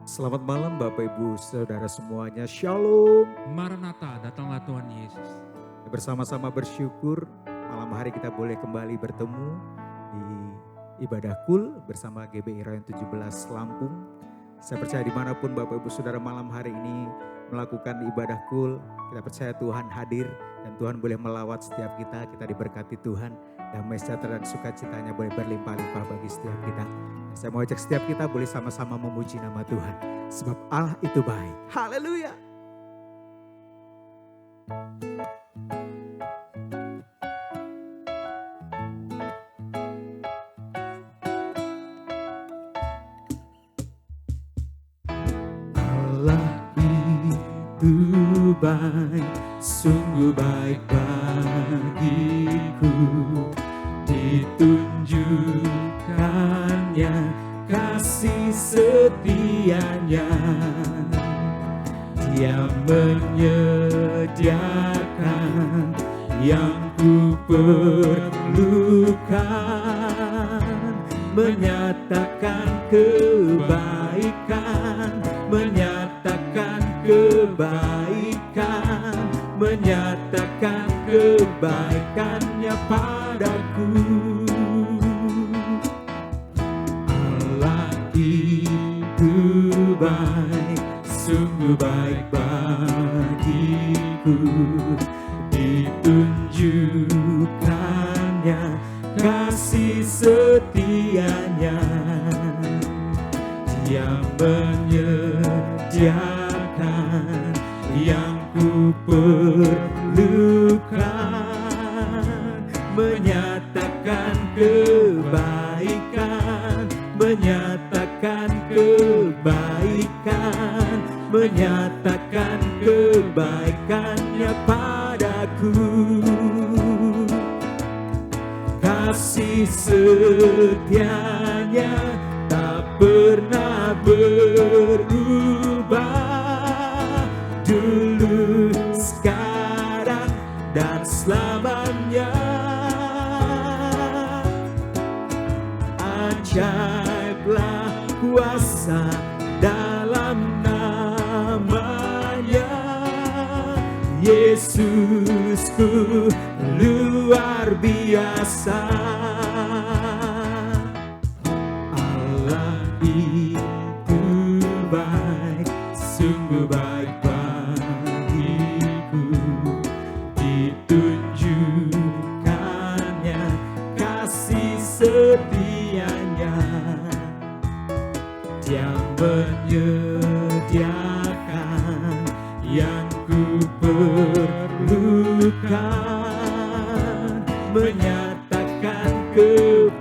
Selamat malam Bapak Ibu Saudara semuanya, Shalom. Maranatha, datanglah Tuhan Yesus. Bersama-sama bersyukur malam hari kita boleh kembali bertemu di ibadah kul bersama GBI Rayon 17 Lampung. Saya percaya dimanapun Bapak Ibu Saudara malam hari ini melakukan ibadah kul, kita percaya Tuhan hadir dan Tuhan boleh melawat setiap kita diberkati Tuhan. Damai sejahtera dan sukacitanya boleh berlimpah-limpah bagi setiap kita. Saya mau ajak setiap kita boleh sama-sama memuji nama Tuhan. Sebab Allah itu baik. Haleluya. Allah itu baik, sungguh baik bagiku. Ditunjukkannya kasih setianya, Dia menyediakan yang ku perlukan, menyatakan kebaikan, menyatakan kebaikan, menyatakan kebaikannya padaku. Allah itu baik, sungguh baik bagiku. Ditunjukkannya kasih setianya, Dia menyediakan yang ku perlukan, menyatakan kebaikan, menyatakan kebaikan, menyatakan kebaikannya padaku. Kasih setianya tak pernah berubah, dulu, sekarang, dan selamanya. Ajaiblah kuasa dalam namanya, Yesusku luar biasa. Allah itu baik, sungguh baik bagiku. Ditunjukkannya kasih setianya, Dia menyediakan yang ku perlukan, menyatakan kebaikan,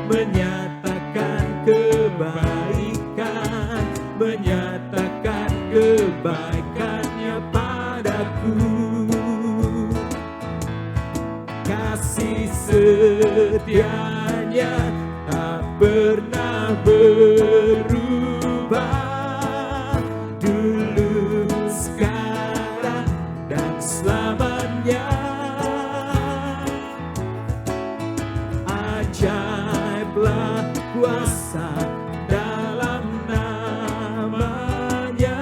menyatakan kebaikan, menyatakan kebaikannya padaku. Kasih setianya tak pernah berubah, dulu, sekarang, dan selamanya. Ajaiblah kuasa dalam namanya,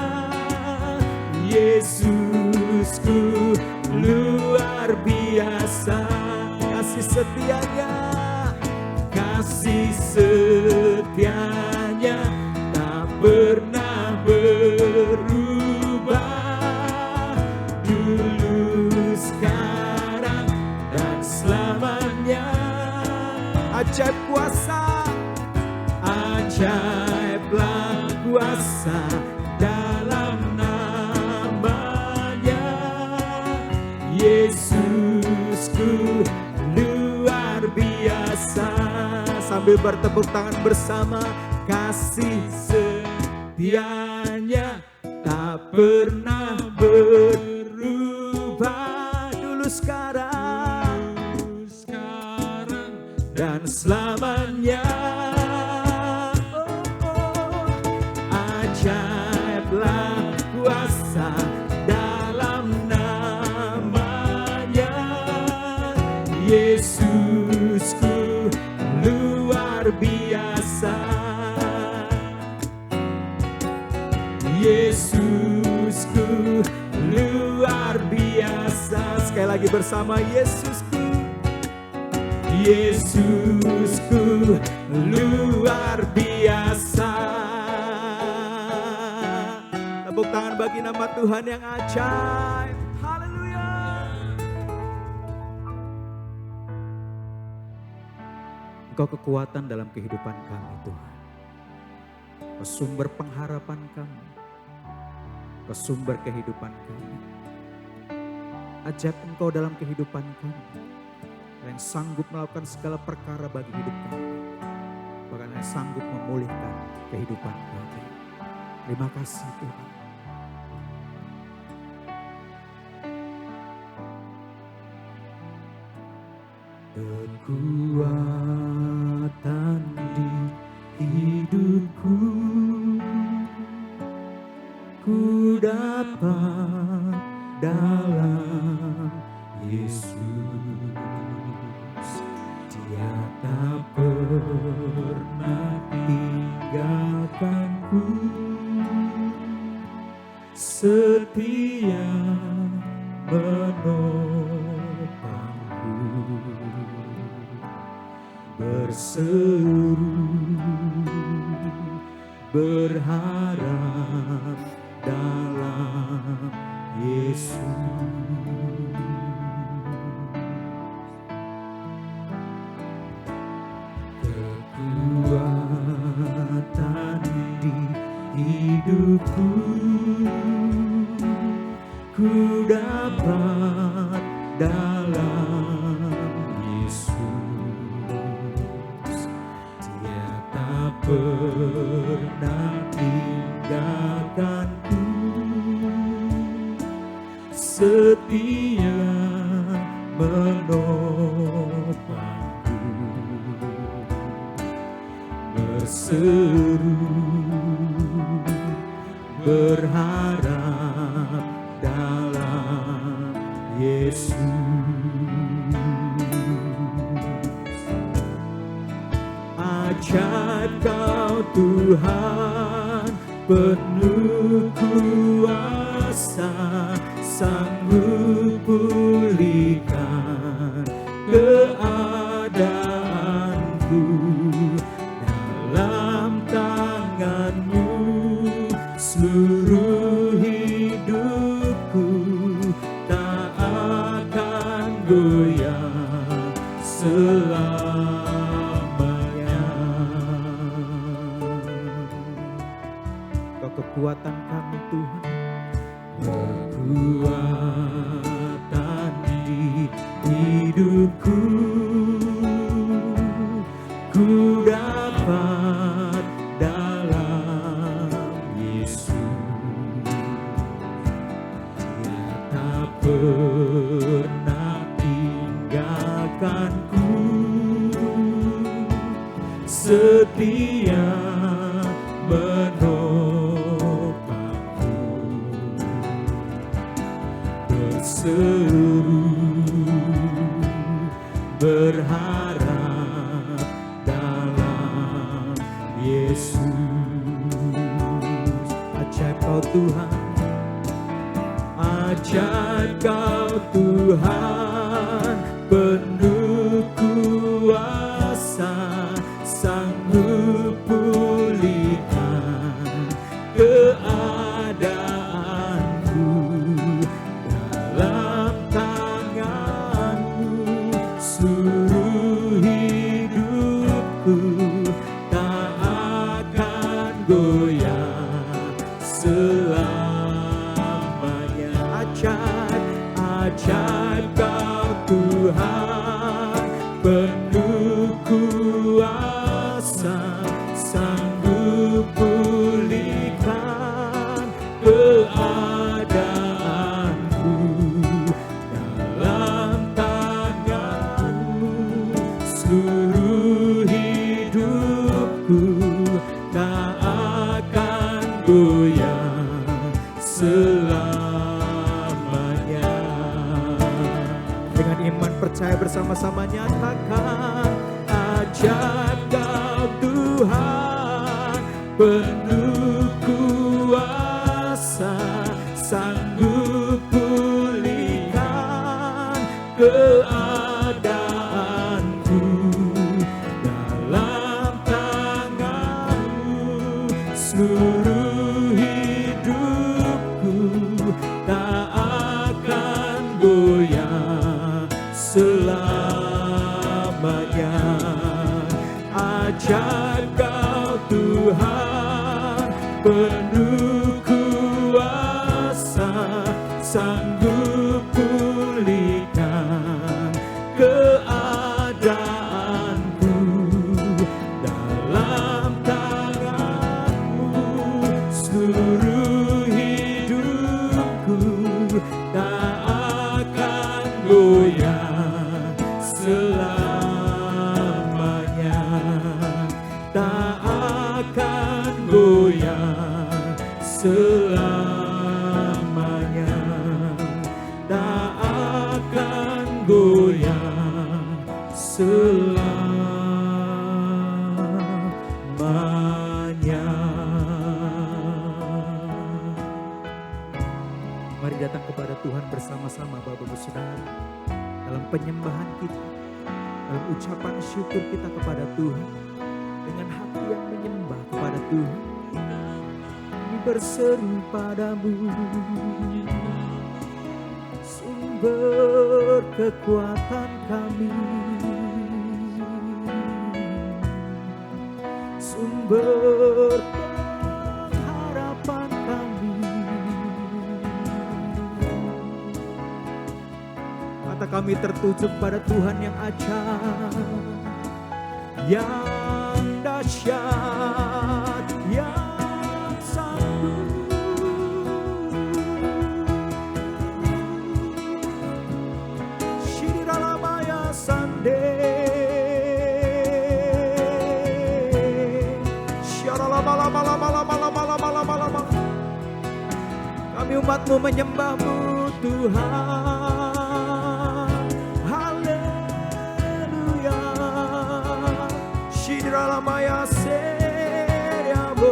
Yesusku luar biasa. Kasih setianya, kasih setianya tak pernah berubah, dulu, sekarang, dan selamanya. Ajaib kuasa, ajaiblah kuasa dalam namanya, Yesusku luar biasa. Sambil bertepuk tangan bersama, kasih setianya tak pernah berubah, dulu, sekarang, dan selamanya. Ajaiblah kuasa dalam namanya, Yesusku luar biasa. Yesusku luar biasa. Sekali lagi bersama, Yesusku, Yesusku luar biasa. Tepuk tangan bagi nama Tuhan yang ajaib. Haleluya. Engkau kekuatan dalam kehidupan kami Tuhan. Engkau sumber pengharapan kami. Engkau sumber kehidupan kami. Ajaib Engkau dalam kehidupan kami. Yang sanggup melakukan segala perkara bagi hidup kami. Bahkan yang sanggup memulihkan kehidupan kami. Terima kasih Tuhan. Kekuatan di hidupku, ku dapat dalam Yesus. Dia tak pernah tinggalkanku, setia menopangku, berseru berharap dalam Yesus. Kekuatan di hidupku, ku dapat dalam Yesus. Dia tak pernah tinggalkanku, setia menopangku, berseru berharap dalam Yesus. Ajaib Kau Tuhan, penuh kuasa, sanggup pulihkan keadaanku. Dalam tangan-Mu seluruh hidupku tak akan goyah selamanya. Kau kekuatan kami Tuhan, kekuatan di hidupku, ku dapat dalam Yesus. Dia tak pernah tinggalkanku, setia menopangku, berseru berharap dalam Yesus. Ajaib Kau Tuhan, ajaib Kau Tuhan, penuh kuasa, sanggup pulihkan keadaanku. Dalam tangan-Mu seluruh hidupku tak akan goyah selamanya. Ajaib, ajaib Kau Tuhan, penuh kuasa, sanggup pulihkan keadaanku. Dalam tangan-Mu seluruh hidupku tak akan goyah selamanya. Dengan iman percaya bersama-sama nyatakan, ajaib Kau Tuhan, penuh kuasa, seluruh hidupku tak akan goyah selamanya. Ajar Kau Tuhan penuh kuasa, sanggup pulihkan keadaanku. Dalam tangan-Mu seluruh hidupku tak akan goyah selamanya, tak akan goyah selamanya, tak akan goyah selamanya. Mari datang kepada Tuhan bersama-sama Bapak Ibu Saudara, dalam penyembahan kita, dalam ucapan syukur kita kepada Tuhan, dengan hati yang menyembah kepada Tuhan. Kami berseru padamu, sumber kekuatan kami, sumber pengharapan kami. Mata kami tertuju pada Tuhan yang ajaib, yang dahsyat, yang sanggup. Shiralamaya Sande, Sharalabalabalabalabalabalabalabalabala. Kami umat-Mu menyembah-Mu Tuhan. Haleluya. Shiralamaya Seriabo.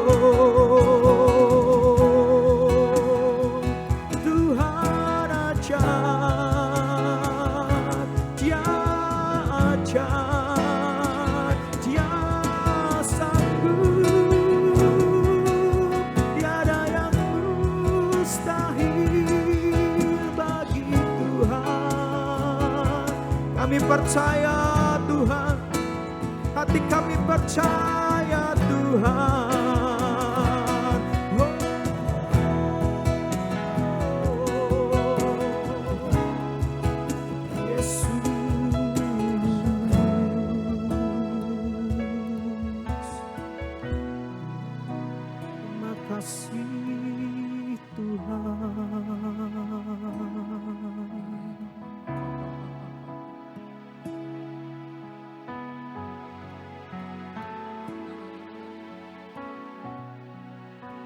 Tuhan ajaib, Dia ajaib, Dia sanggup, tiada yang mustahil bagi Tuhan. Kami percaya Tuhan, hati kami percaya Tuhan. Terima kasih Tuhan.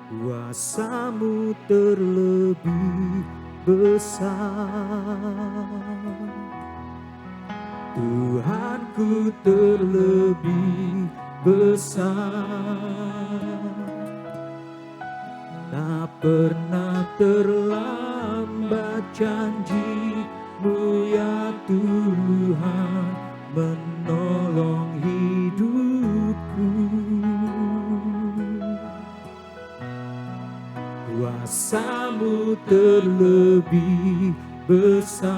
Kuasa-Mu terlebih besar, Tuhanku terlebih besar. Tak pernah terlambat janji-Mu ya Tuhan, menolong hidupku. Kuasa-Mu terlebih besar,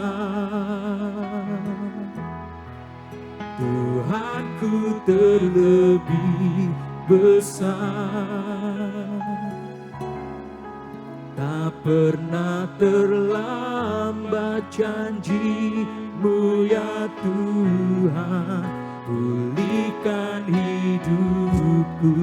Tuhanku terlebih besar. Tak pernah terlambat janji-Mu ya Tuhan, pulihkan hidupku.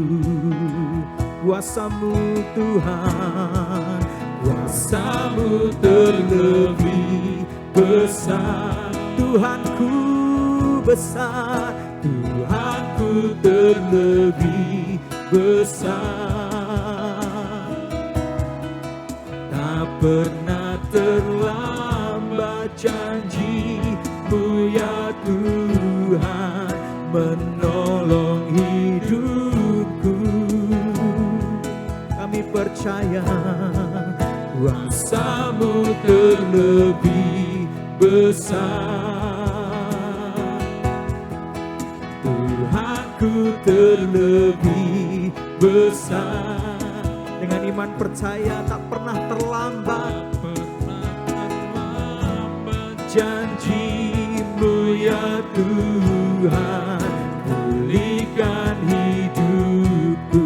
Kuasa-Mu Tuhan, kuasa-Mu terlebih besar. Tuhanku besar, Tuhanku terlebih besar. Tak pernah terlambat janji-Mu ya Tuhan, menolong hidupku. Kami percaya kuasa-Mu terlebih besar, Tuhanku terlebih besar. beriman percaya tak pernah terlambat. Janji-Mu ya Tuhan, pulihkan hidupku.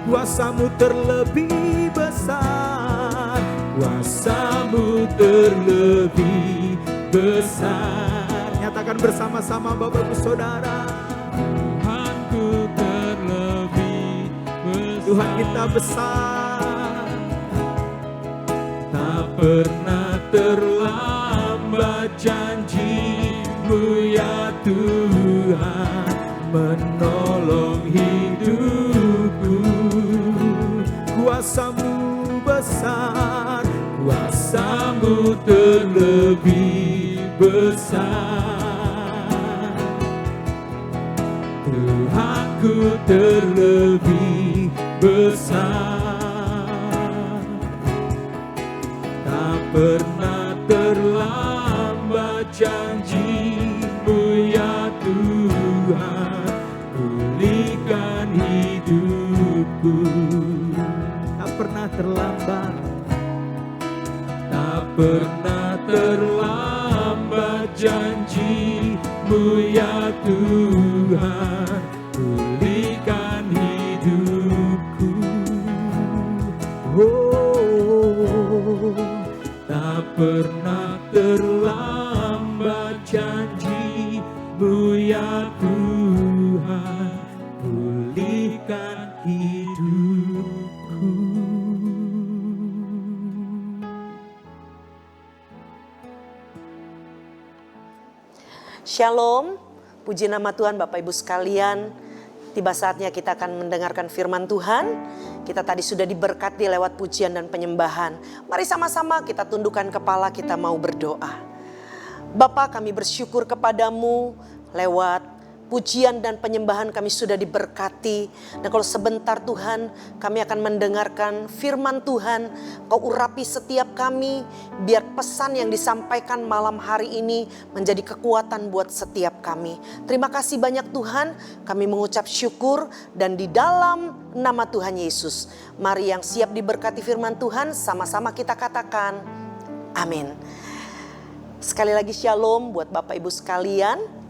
Kuasa-Mu terlebih besar, kuasa-Mu terlebih besar. Nyatakan bersama-sama Bapak Ibu Saudara. Tuhanku terlebih besar. Tuhan kita besar, tak pernah terlambat. Janji-Mu ya Tuhan, menolong hidupku. Kuasa-Mu besar, kuasa-Mu terlebih besar. Tuhanku terlebih besar, tak pernah terlambat. Janji-Mu ya Tuhan, pulihkan hidupku. Tak pernah terlambat, tak pernah terlambat. Janji-Mu ya Tuhan, pulihkan hidupku. Oh, tak pernah terlambat. Janji-Mu ya Tuhan, pulihkan hidupku. Shalom, puji nama Tuhan Bapak Ibu sekalian. Tiba saatnya kita akan mendengarkan firman Tuhan. Kita tadi sudah diberkati lewat pujian dan penyembahan. Mari sama-sama kita tundukkan kepala, kita mau berdoa. Bapa, kami bersyukur kepadamu lewat pujian dan penyembahan kami sudah diberkati. Dan kalau sebentar Tuhan kami akan mendengarkan firman Tuhan, Kau urapi setiap kami, biar pesan yang disampaikan malam hari ini menjadi kekuatan buat setiap kami. Terima kasih banyak Tuhan, kami mengucap syukur dan di dalam nama Tuhan Yesus. Mari yang siap diberkati firman Tuhan, sama-sama kita katakan amin. Sekali lagi shalom buat Bapak Ibu sekalian.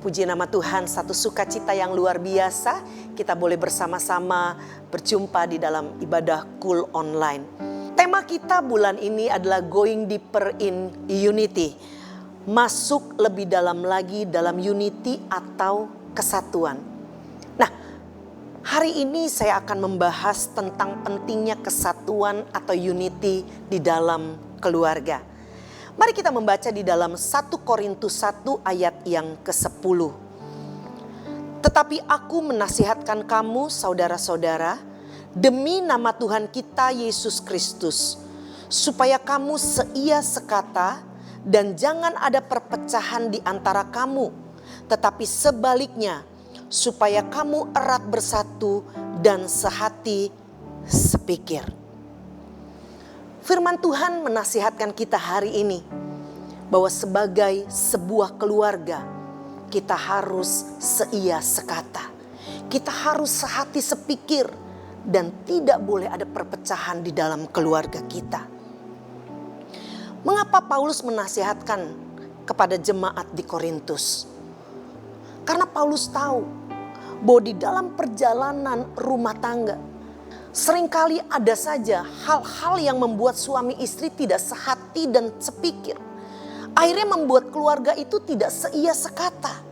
Puji nama Tuhan, satu sukacita yang luar biasa. Kita boleh bersama-sama berjumpa di dalam ibadah Cool Online. Tema kita bulan ini adalah Going Deeper in Unity. Masuk lebih dalam lagi dalam unity atau kesatuan. Nah, hari ini saya akan membahas tentang pentingnya kesatuan atau unity di dalam keluarga. Mari kita membaca di dalam 1 Korintus 1 ayat yang ke-10. Tetapi aku menasihatkan kamu saudara-saudara, demi nama Tuhan kita Yesus Kristus, supaya kamu seia sekata dan jangan ada perpecahan di antara kamu, tetapi sebaliknya supaya kamu erat bersatu dan sehati sepikir. Firman Tuhan menasihatkan kita hari ini bahwa sebagai sebuah keluarga kita harus seia sekata. Kita harus sehati sepikir dan tidak boleh ada perpecahan di dalam keluarga kita. Mengapa Paulus menasihatkan kepada jemaat di Korintus? Karena Paulus tahu bahwa di dalam perjalanan rumah tangga seringkali ada saja hal-hal yang membuat suami istri tidak sehati dan sepikir. Akhirnya membuat keluarga itu tidak seia sekata.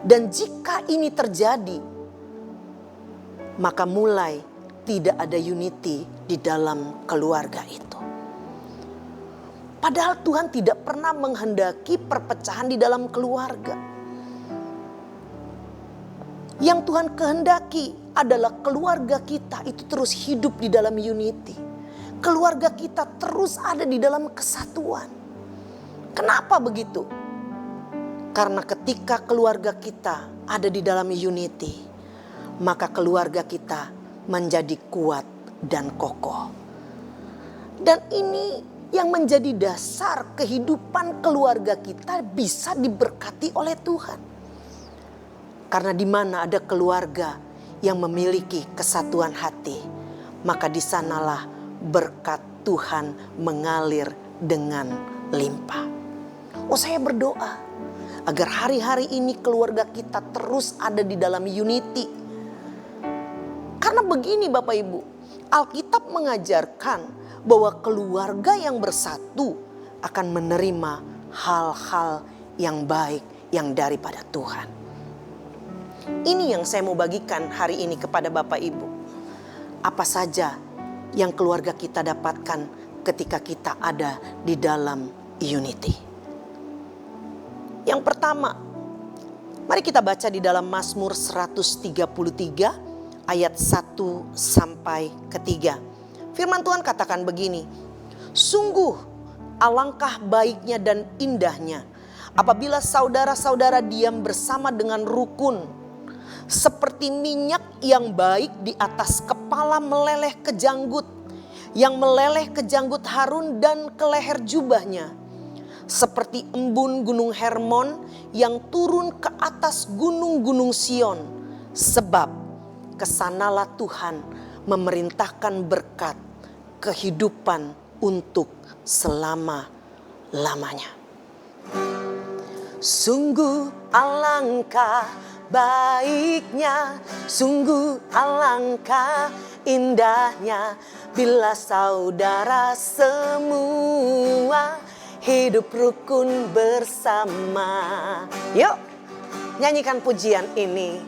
Dan jika ini terjadi, maka mulai tidak ada unity di dalam keluarga itu. Padahal Tuhan tidak pernah menghendaki perpecahan di dalam keluarga. Yang Tuhan kehendaki adalah keluarga kita itu terus hidup di dalam unity. Keluarga kita terus ada di dalam kesatuan. Kenapa begitu? Karena ketika keluarga kita ada di dalam unity, maka keluarga kita menjadi kuat dan kokoh. Dan ini yang menjadi dasar kehidupan keluarga kita bisa diberkati oleh Tuhan. Karena di mana ada keluarga yang memiliki kesatuan hati, maka di sanalah berkat Tuhan mengalir dengan limpah. Oh, saya berdoa agar hari-hari ini keluarga kita terus ada di dalam unity. Karena begini Bapak Ibu, Alkitab mengajarkan bahwa keluarga yang bersatu akan menerima hal-hal yang baik yang daripada Tuhan. Ini yang saya mau bagikan hari ini kepada Bapak Ibu. Apa saja yang keluarga kita dapatkan ketika kita ada di dalam unity. Yang pertama, mari kita baca di dalam Mazmur 133 ayat 1 sampai ke 3. Firman Tuhan katakan begini, sungguh alangkah baiknya dan indahnya apabila saudara-saudara diam bersama dengan rukun, seperti minyak yang baik di atas kepala meleleh ke janggut, yang meleleh ke janggut Harun dan ke leher jubahnya. Seperti embun gunung Hermon yang turun ke atas gunung-gunung Sion. Sebab kesanalah Tuhan memerintahkan berkat kehidupan untuk selama-lamanya. Sungguh alangkah baiknya, sungguh alangkah indahnya bila saudara semua hidup rukun bersama. Yuk nyanyikan pujian ini.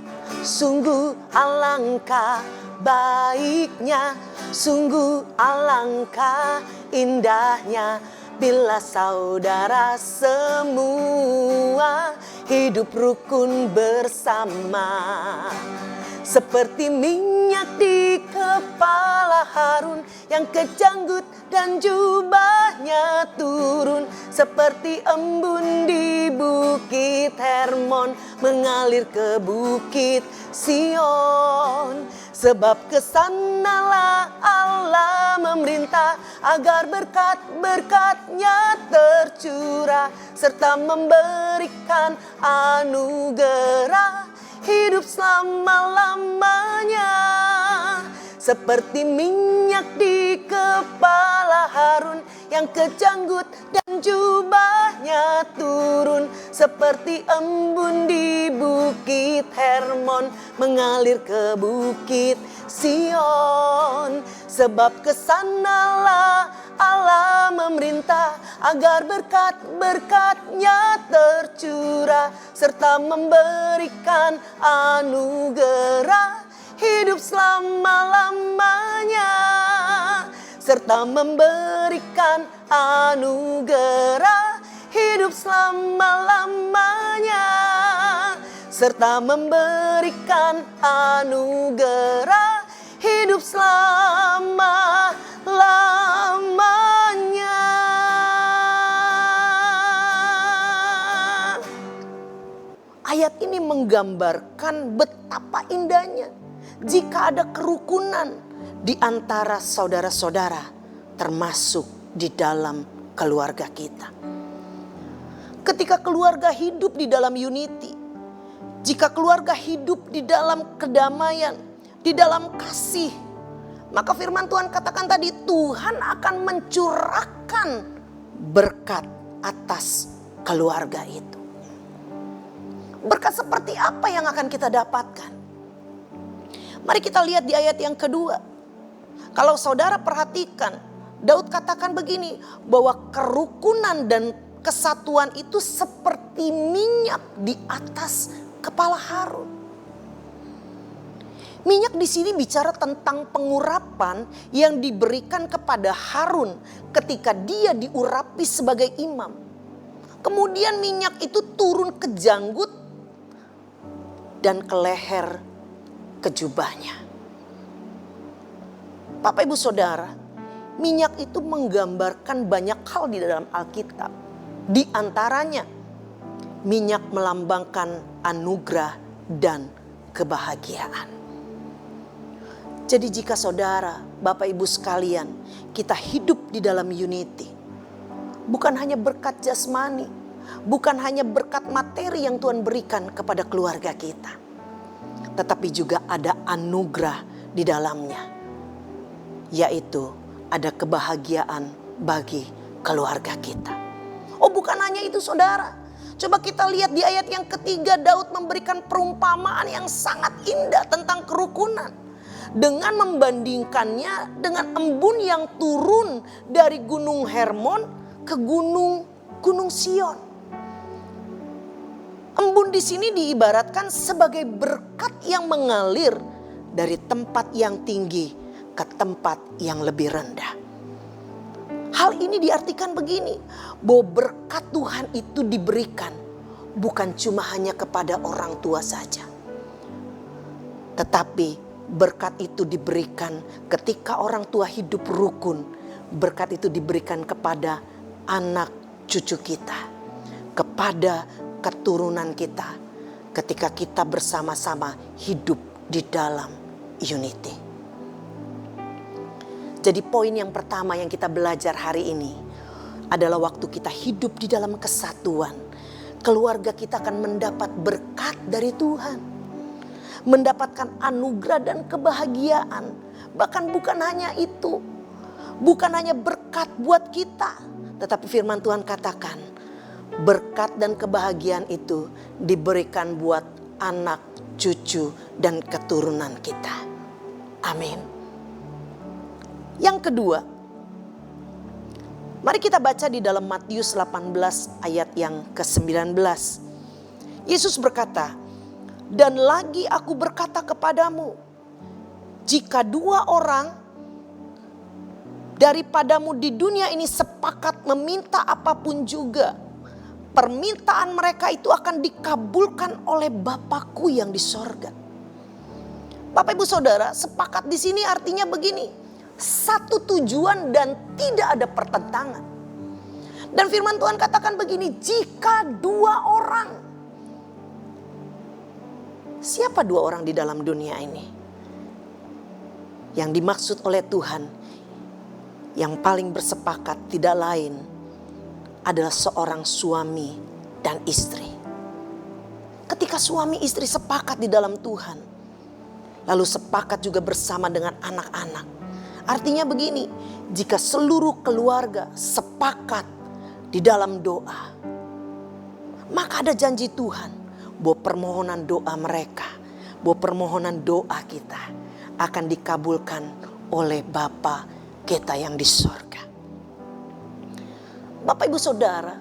Sungguh alangkah baiknya, sungguh alangkah indahnya bila saudara semua hidup rukun bersama. Seperti minyak di kepala Harun yang ke janggut dan jubahnya turun. Seperti embun di bukit Hermon mengalir ke bukit Sion. Sebab kesanalah Allah memerintah agar berkat-berkatnya tercurah, serta memberikan anugerah hidup selama-lamanya. Seperti minyak di kepala Harun yang ke janggut dan jubahnya turun. Seperti embun di bukit Hermon mengalir ke bukit Sion. Sebab kesanalah Allah memerintah agar berkat-berkatnya tercurah, serta memberikan anugerah hidup selama-lamanya. Serta memberikan anugerah hidup selama-lamanya. Serta memberikan anugerah hidup selama-lamanya. Ayat ini menggambarkan betapa indahnya jika ada kerukunan di antara saudara-saudara, termasuk di dalam keluarga kita. Ketika keluarga hidup di dalam unity, jika keluarga hidup di dalam kedamaian, di dalam kasih, maka firman Tuhan katakan tadi, Tuhan akan mencurahkan berkat atas keluarga itu. Berkat seperti apa yang akan kita dapatkan? Mari kita lihat di ayat yang kedua. Kalau saudara perhatikan, Daud katakan begini, bahwa kerukunan dan kesatuan itu seperti minyak di atas kepala Harun. Minyak di sini bicara tentang pengurapan yang diberikan kepada Harun ketika dia diurapi sebagai imam. Kemudian minyak itu turun ke janggut dan ke leher ke jubahnya. Bapak Ibu Saudara, minyak itu menggambarkan banyak hal di dalam Alkitab. Di antaranya, minyak melambangkan anugerah dan kebahagiaan. Jadi jika saudara, Bapak Ibu sekalian, kita hidup di dalam unity, bukan hanya berkat jasmani, bukan hanya berkat materi yang Tuhan berikan kepada keluarga kita, tetapi juga ada anugerah di dalamnya, yaitu ada kebahagiaan bagi keluarga kita. Oh, bukan hanya itu saudara. Coba kita lihat di ayat yang ketiga, Daud memberikan perumpamaan yang sangat indah tentang kerukunan. Dengan membandingkannya dengan embun yang turun dari gunung Hermon ke gunung Sion. Embun di sini diibaratkan sebagai berkat yang mengalir dari tempat yang tinggi ke tempat yang lebih rendah. Hal ini diartikan begini, bahwa berkat Tuhan itu diberikan bukan cuma hanya kepada orang tua saja. Tetapi berkat itu diberikan ketika orang tua hidup rukun. Berkat itu diberikan kepada anak cucu kita, kepada keturunan kita, ketika kita bersama-sama hidup di dalam unity. Jadi poin yang pertama yang kita belajar hari ini adalah waktu kita hidup di dalam kesatuan, keluarga kita akan mendapat berkat dari Tuhan. Mendapatkan anugerah dan kebahagiaan. Bahkan bukan hanya itu, bukan hanya berkat buat kita, tetapi firman Tuhan katakan berkat dan kebahagiaan itu diberikan buat anak, cucu, dan keturunan kita. Amin. Yang kedua, mari kita baca di dalam Matius 18 ayat yang ke-19. Yesus berkata, "Dan lagi aku berkata kepadamu, jika 2 orang daripadamu di dunia ini sepakat meminta apapun juga, permintaan mereka itu akan dikabulkan oleh Bapa-Ku yang di sorga." Bapak Ibu Saudara, sepakat di sini artinya begini, satu tujuan dan tidak ada pertentangan. Dan firman Tuhan katakan begini, jika 2 orang. Siapa 2 orang di dalam dunia ini? Yang dimaksud oleh Tuhan, yang paling bersepakat tidak lain adalah seorang suami dan istri. Ketika suami istri sepakat di dalam Tuhan, lalu sepakat juga bersama dengan anak-anak. Artinya begini, jika seluruh keluarga sepakat di dalam doa, maka ada janji Tuhan bahwa permohonan doa mereka, bahwa permohonan doa kita akan dikabulkan oleh Bapa kita yang di sorga. Bapak Ibu Saudara,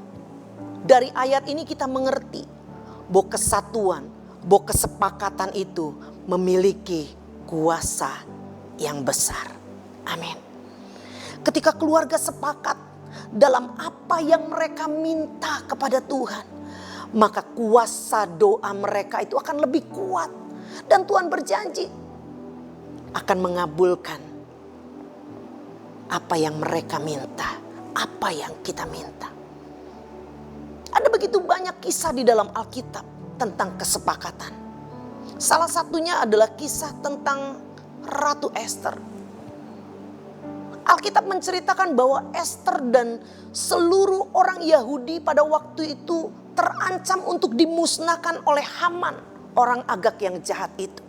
dari ayat ini kita mengerti bahwa kesatuan, bahwa kesepakatan itu memiliki kuasa yang besar. Amin. Ketika keluarga sepakat dalam apa yang mereka minta kepada Tuhan, maka kuasa doa mereka itu akan lebih kuat. Dan Tuhan berjanji akan mengabulkan apa yang mereka minta, apa yang kita minta. Ada begitu banyak kisah di dalam Alkitab tentang kesepakatan. Salah satunya adalah kisah tentang Ratu Esther. Alkitab menceritakan bahwa Esther dan seluruh orang Yahudi pada waktu itu terancam untuk dimusnahkan oleh Haman, orang Agag yang jahat itu.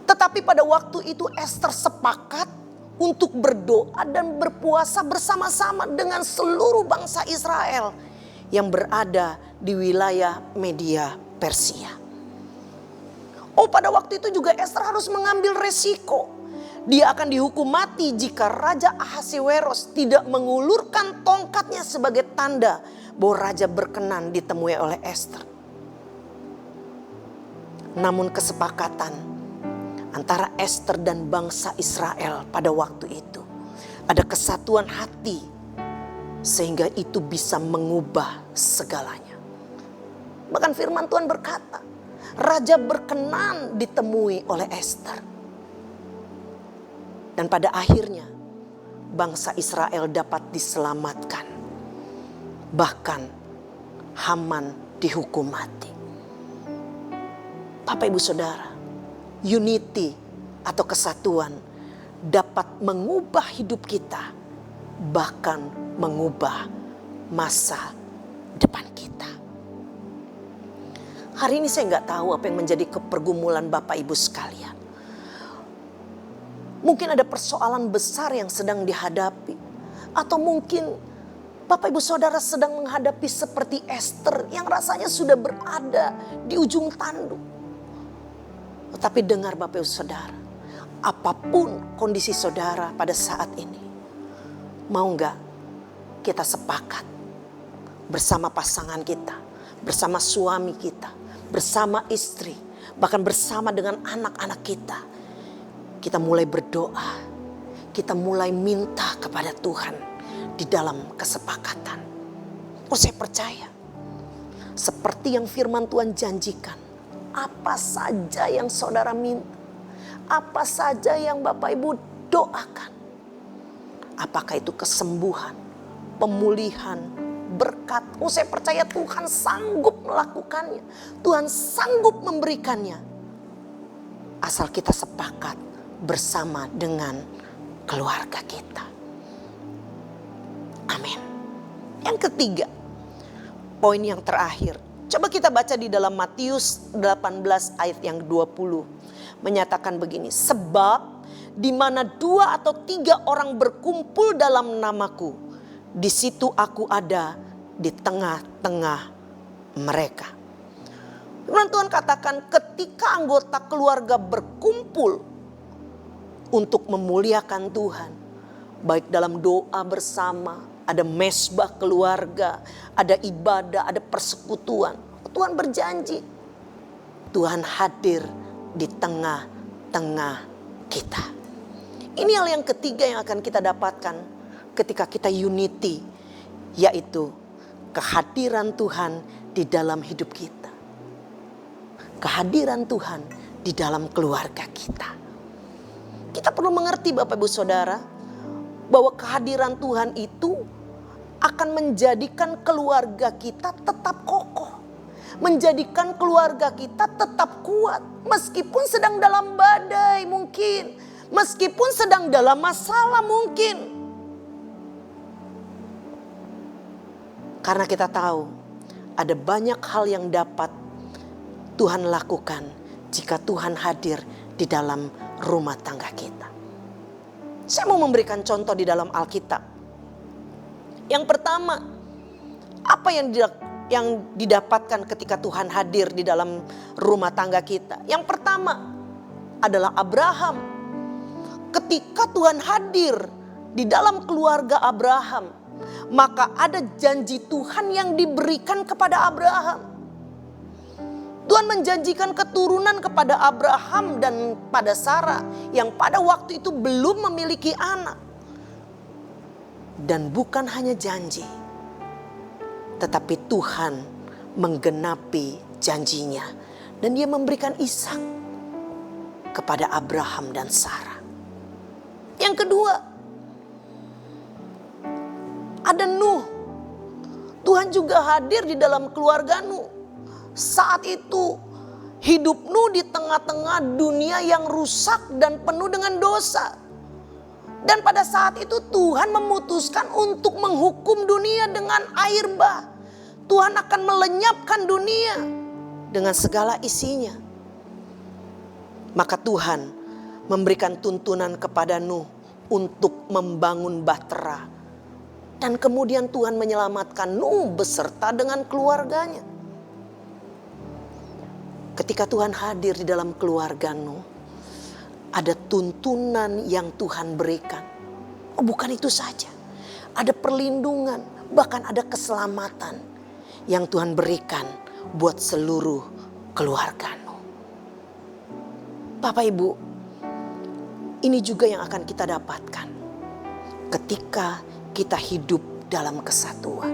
Tetapi pada waktu itu Esther sepakat untuk berdoa dan berpuasa bersama-sama dengan seluruh bangsa Israel yang berada di wilayah Media Persia. Oh, pada waktu itu juga Esther harus mengambil resiko. Dia akan dihukum mati jika Raja Ahasiweros tidak mengulurkan tongkatnya sebagai tanda bahwa raja berkenan ditemui oleh Esther. Namun kesepakatan antara Esther dan bangsa Israel pada waktu itu, ada kesatuan hati sehingga itu bisa mengubah segalanya. Bahkan firman Tuhan berkata, raja berkenan ditemui oleh Esther. Dan pada akhirnya bangsa Israel dapat diselamatkan. Bahkan Haman dihukum mati. Bapak Ibu Saudara, unity atau kesatuan dapat mengubah hidup kita. Bahkan mengubah masa depan kita. Hari ini saya nggak tahu apa yang menjadi pergumulan Bapak Ibu sekalian. Mungkin ada persoalan besar yang sedang dihadapi. Atau mungkin Bapak Ibu Saudara sedang menghadapi seperti Esther yang rasanya sudah berada di ujung tanduk. Tetapi dengar Bapak Ibu Saudara, apapun kondisi saudara pada saat ini, mau gak kita sepakat bersama pasangan kita, bersama suami kita, bersama istri, bahkan bersama dengan anak-anak kita. Kita mulai berdoa, kita mulai minta kepada Tuhan di dalam kesepakatan. Saya percaya seperti yang firman Tuhan janjikan, apa saja yang saudara minta, apa saja yang Bapak Ibu doakan, apakah itu kesembuhan, pemulihan, berkat, saya percaya Tuhan sanggup melakukannya, Tuhan sanggup memberikannya, asal kita sepakat bersama dengan keluarga kita. Amin. Yang ketiga, poin yang terakhir, coba kita baca di dalam Matius 18 ayat yang 20. Menyatakan begini, sebab di mana 2 atau 3 orang berkumpul dalam namaku, di situ aku ada di tengah-tengah mereka. Firman Tuhan katakan ketika anggota keluarga berkumpul untuk memuliakan Tuhan, baik dalam doa bersama, ada mesbah keluarga, ada ibadah, ada persekutuan. Tuhan berjanji, Tuhan hadir di tengah-tengah kita. Ini hal yang ketiga yang akan kita dapatkan ketika kita unity, yaitu kehadiran Tuhan di dalam hidup kita. Kehadiran Tuhan di dalam keluarga kita. Kita perlu mengerti Bapak Ibu Saudara, bahwa kehadiran Tuhan itu akan menjadikan keluarga kita tetap kokoh. Menjadikan keluarga kita tetap kuat. Meskipun sedang dalam badai mungkin. Meskipun sedang dalam masalah mungkin. Karena kita tahu ada banyak hal yang dapat Tuhan lakukan jika Tuhan hadir di dalam rumah tangga kita. Saya mau memberikan contoh di dalam Alkitab. Yang pertama, apa yang didapatkan ketika Tuhan hadir di dalam rumah tangga kita? Yang pertama adalah Abraham. Ketika Tuhan hadir di dalam keluarga Abraham, maka ada janji Tuhan yang diberikan kepada Abraham. Tuhan menjanjikan keturunan kepada Abraham dan pada Sarah yang pada waktu itu belum memiliki anak. Dan bukan hanya janji, tetapi Tuhan menggenapi janjinya. Dan dia memberikan Ishak kepada Abraham dan Sarah. Yang kedua, ada Nuh. Tuhan juga hadir di dalam keluarga Nuh. Saat itu hidup Nuh di tengah-tengah dunia yang rusak dan penuh dengan dosa. Dan pada saat itu Tuhan memutuskan untuk menghukum dunia dengan air bah. Tuhan akan melenyapkan dunia dengan segala isinya. Maka Tuhan memberikan tuntunan kepada Nuh untuk membangun bahtera. Dan kemudian Tuhan menyelamatkan Nuh beserta dengan keluarganya. Ketika Tuhan hadir di dalam keluarga Nuh, ada tuntunan yang Tuhan berikan. Bukan itu saja. Ada perlindungan, bahkan ada keselamatan yang Tuhan berikan buat seluruh keluarga Nuh. Bapak Ibu, ini juga yang akan kita dapatkan ketika kita hidup dalam kesatuan.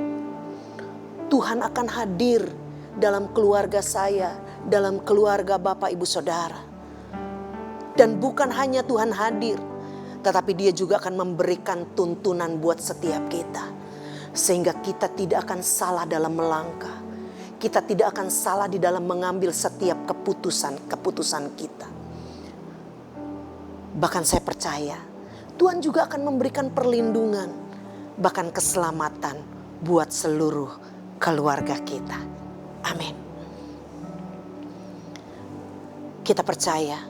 Tuhan akan hadir dalam keluarga saya, dalam keluarga Bapak Ibu Saudara. Dan bukan hanya Tuhan hadir, tetapi dia juga akan memberikan tuntunan buat setiap kita. Sehingga kita tidak akan salah dalam melangkah. Kita tidak akan salah di dalam mengambil setiap keputusan kita. Bahkan saya percaya Tuhan juga akan memberikan perlindungan, bahkan keselamatan buat seluruh keluarga kita. Amin. Kita percaya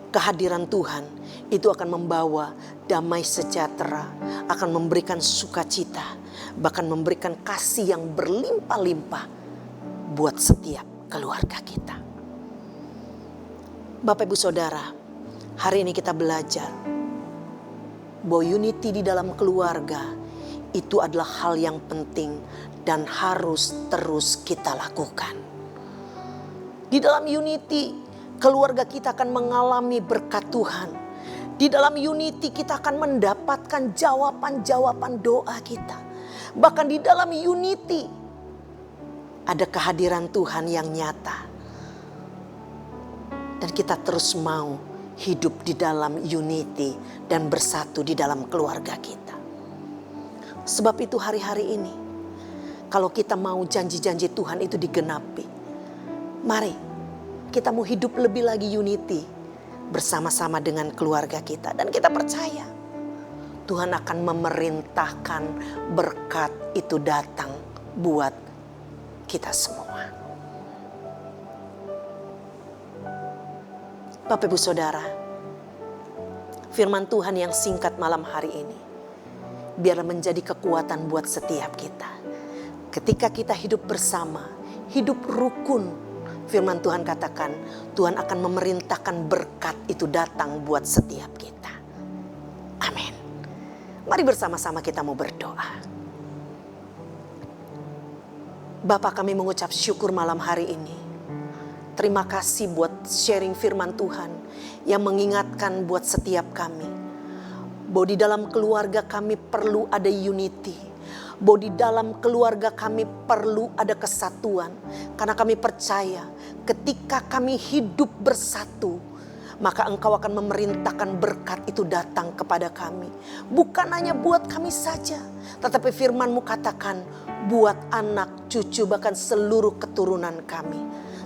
kehadiran Tuhan itu akan membawa damai sejahtera, akan memberikan sukacita, bahkan memberikan kasih yang berlimpah-limpah buat setiap keluarga kita. Bapak Ibu Saudara, hari ini kita belajar bahwa unity di dalam keluarga itu adalah hal yang penting dan harus terus kita lakukan. Di dalam unity, keluarga kita akan mengalami berkat Tuhan. Di dalam unity kita akan mendapatkan jawaban-jawaban doa kita. Bahkan di dalam unity ada kehadiran Tuhan yang nyata. Dan kita terus mau hidup di dalam unity dan bersatu di dalam keluarga kita. Sebab itu hari-hari ini, kalau kita mau janji-janji Tuhan itu digenapi, mari kita mau hidup lebih lagi unity bersama-sama dengan keluarga kita. Dan kita percaya Tuhan akan memerintahkan berkat itu datang buat kita semua. Bapak Ibu Saudara, firman Tuhan yang singkat malam hari ini biarlah menjadi kekuatan buat setiap kita. Ketika kita hidup bersama, hidup rukun, firman Tuhan katakan Tuhan akan memerintahkan berkat itu datang buat setiap kita. Amin. Mari bersama-sama kita mau berdoa. Bapa, kami mengucap syukur malam hari ini. Terima kasih buat sharing firman Tuhan yang mengingatkan buat setiap kami bahwa di dalam keluarga kami perlu ada unity, bahwa di dalam keluarga kami perlu ada kesatuan. Karena kami percaya ketika kami hidup bersatu, maka Engkau akan memerintahkan berkat itu datang kepada kami. Bukan hanya buat kami saja, tetapi firman-Mu katakan buat anak, cucu, bahkan seluruh keturunan kami.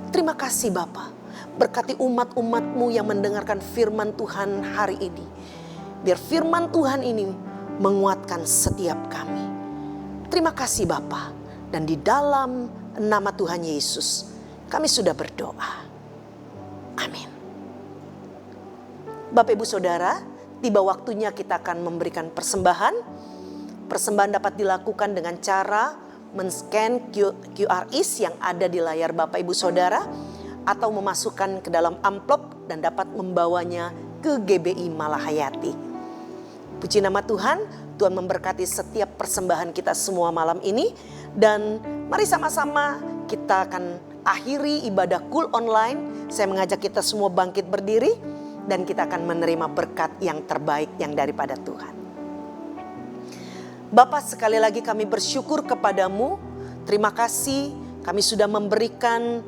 Terima kasih Bapa, berkati umat-umat-Mu yang mendengarkan firman Tuhan hari ini. Biar firman Tuhan ini menguatkan setiap kami. Terima kasih Bapa, dan di dalam nama Tuhan Yesus kami sudah berdoa. Amin. Bapak Ibu Saudara, tiba waktunya kita akan memberikan persembahan. Persembahan dapat dilakukan dengan cara men-scan QR yang ada di layar Bapak Ibu Saudara, atau memasukkan ke dalam amplop dan dapat membawanya ke GBI Malahayati. Puji nama Tuhan, Tuhan memberkati setiap persembahan kita semua malam ini. Dan mari sama-sama kita akan akhiri ibadah Cool Online. Saya mengajak kita semua bangkit berdiri dan kita akan menerima berkat yang terbaik yang daripada Tuhan. Bapa, sekali lagi kami bersyukur kepadamu. Terima kasih kami sudah memberikan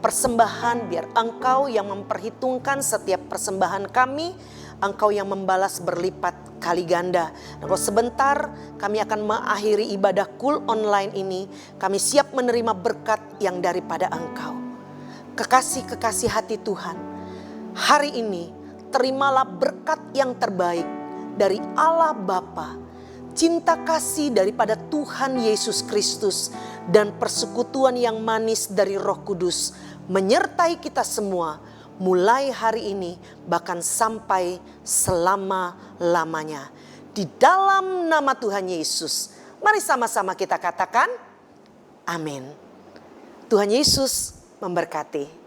persembahan, biar Engkau yang memperhitungkan setiap persembahan kami. Engkau yang membalas berlipat kali ganda. Dan kalau sebentar kami akan mengakhiri ibadah Cool Online ini, kami siap menerima berkat yang daripada Engkau. Kekasih-kekasih hati Tuhan, hari ini terimalah berkat yang terbaik dari Allah Bapa, cinta kasih daripada Tuhan Yesus Kristus, dan persekutuan yang manis dari Roh Kudus menyertai kita semua mulai hari ini bahkan sampai selama-lamanya. Di dalam nama Tuhan Yesus, mari sama-sama kita katakan amin. Tuhan Yesus memberkati.